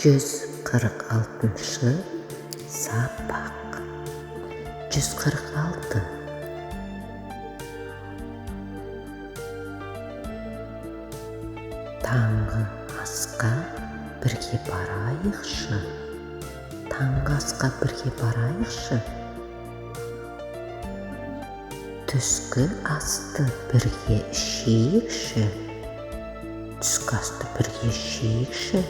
146 сабақ. 146. Таңғы асқа бірге барайықшы. Таңғы асқа бірге барайықшы. Түскі асты бірге ішейікші. Түскі асты бірге ішейікші.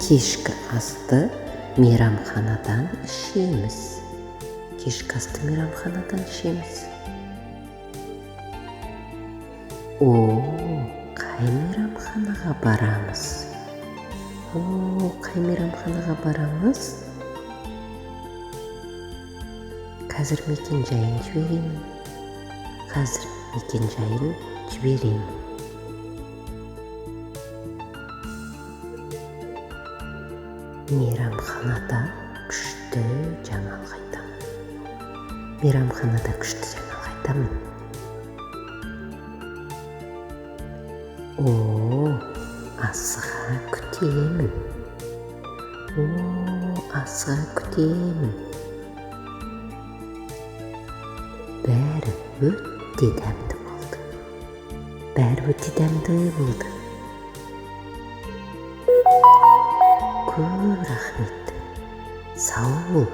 Кешкі асты мейрамханадан ішеміз. Кешкі асты мейрамханадан ішеміз. Қай мейрамханаға барамыз? Қай мейрамханаға барамыз? Қазір мекен-жайын жіберемін. Мейрамханада күшті жаңалық айтамын. Асыға күтемін. Бәрі өте дәмді болды. Көп рахмет. Сау бол.